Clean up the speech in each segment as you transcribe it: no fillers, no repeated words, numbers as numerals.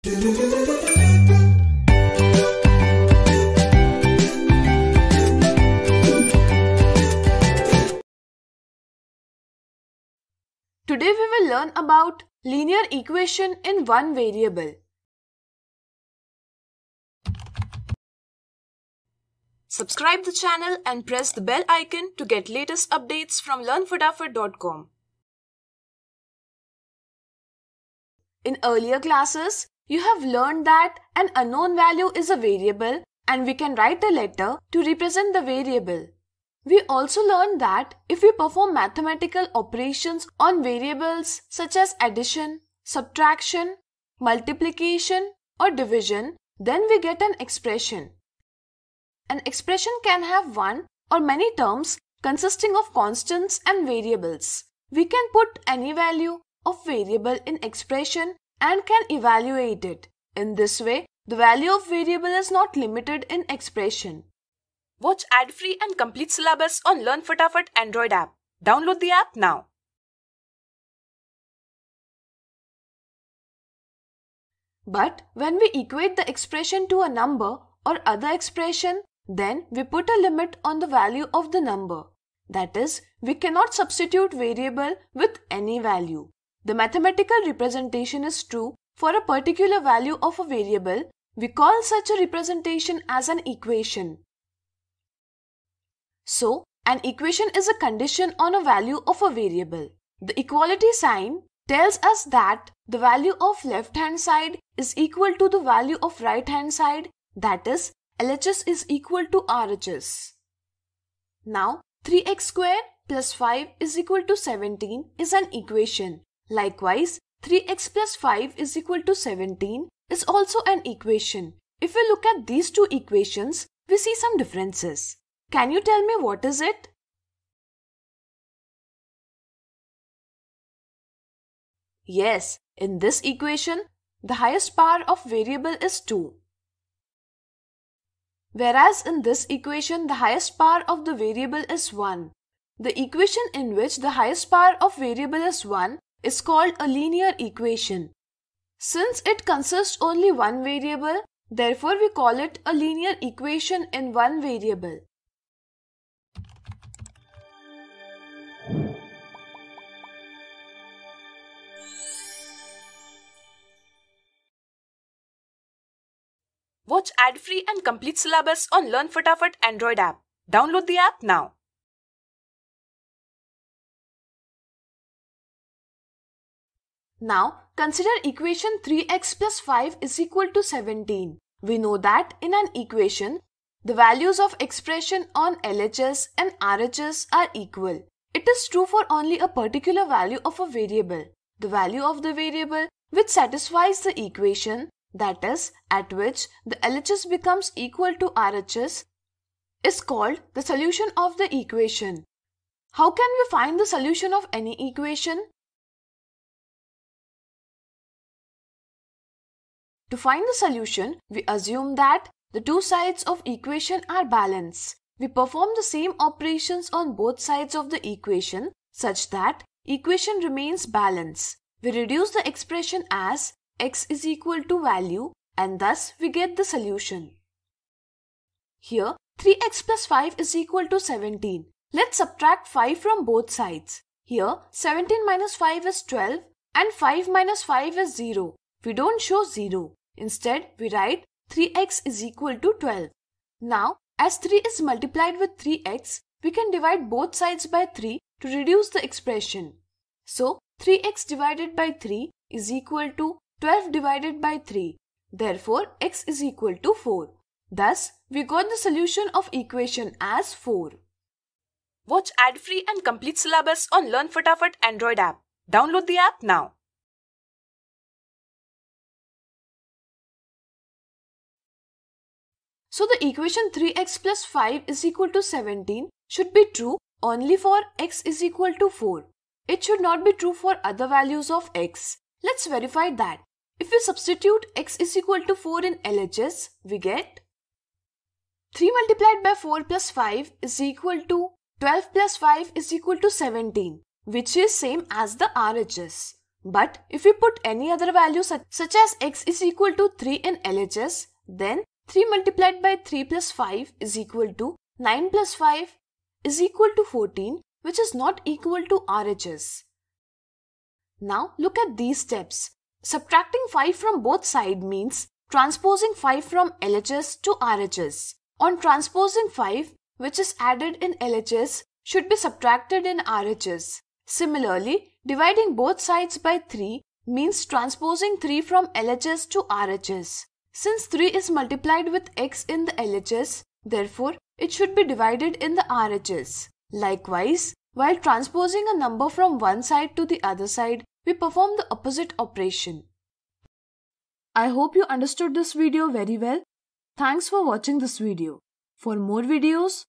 Today we will learn about linear equation in one variable. Subscribe the channel and press the bell icon to get latest updates from learnfatafat.com. In earlier classes, you have learned that an unknown value is a variable and we can write a letter to represent the variable. We also learned that if we perform mathematical operations on variables such as addition, subtraction, multiplication, or division, then we get an expression. An expression can have one or many terms consisting of constants and variables. We can put any value of variable in expression and can evaluate it. In this way, the value of variable is not limited in expression. Watch ad-free and complete syllabus on Learn Fatafat Android app. Download the app now. But when we equate the expression to a number or other expression, then we put a limit on the value of the number. That is, we cannot substitute variable with any value. The mathematical representation is true for a particular value of a variable. We call such a representation as an equation. So, an equation is a condition on a value of a variable. The equality sign tells us that the value of left hand side is equal to the value of right hand side, that is, LHS is equal to RHS. Now, 3x square plus 5 is equal to 17 is an equation. Likewise, 3x plus 5 is equal to 17 is also an equation. If we look at these two equations, we see some differences. Can you tell me what is it? Yes, in this equation, the highest power of variable is 2. Whereas in this equation, the highest power of the variable is 1. The equation in which the highest power of variable is 1 is called a linear equation. Since it consists only one variable, therefore we call it a linear equation in one variable. Watch ad-free and complete syllabus on Learn Fatafat Android app. Download the app now. Now, consider equation 3x plus 5 is equal to 17. We know that in an equation, the values of expression on LHS and RHS are equal. It is true for only a particular value of a variable. The value of the variable which satisfies the equation, that is, at which the LHS becomes equal to RHS, is called the solution of the equation. How can we find the solution of any equation? To find the solution, we assume that the two sides of equation are balanced. We perform the same operations on both sides of the equation such that equation remains balanced. We reduce the expression as x is equal to value and thus we get the solution. Here 3x plus 5 is equal to 17. Let's subtract 5 from both sides. Here 17 minus 5 is 12 and 5 minus 5 is 0. We don't show 0. Instead, we write 3x is equal to 12. Now, as 3 is multiplied with 3x, we can divide both sides by 3 to reduce the expression. So, 3x divided by 3 is equal to 12 divided by 3. Therefore, x is equal to 4. Thus, we got the solution of equation as 4. Watch ad-free and complete syllabus on Learn Fatafat Android app. Download the app now. So the equation 3x plus 5 is equal to 17 should be true only for x is equal to 4. It should not be true for other values of x. Let's verify that. If we substitute x is equal to 4 in LHS, we get 3 multiplied by 4 plus 5 is equal to 12 plus 5 is equal to 17, which is same as the RHS. But if we put any other value such as x is equal to 3 in LHS, then 3 multiplied by 3 plus 5 is equal to 9 plus 5 is equal to 14, which is not equal to RHS. Now look at these steps. Subtracting 5 from both sides means transposing 5 from LHS to RHS. On transposing 5, which is added in LHS, should be subtracted in RHS. Similarly, dividing both sides by 3 means transposing 3 from LHS to RHS. Since 3 is multiplied with x in the LHS, therefore it should be divided in the RHS. Likewise, while transposing a number from one side to the other side, we perform the opposite operation. I hope you understood this video very well. Thanks for watching this video. For more videos,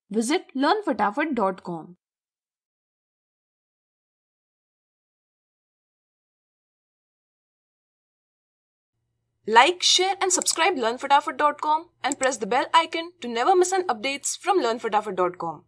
visit learnfatafat.com. Like, share and subscribe learnfatafat.com and press the bell icon to never miss an updates from learnfatafat.com.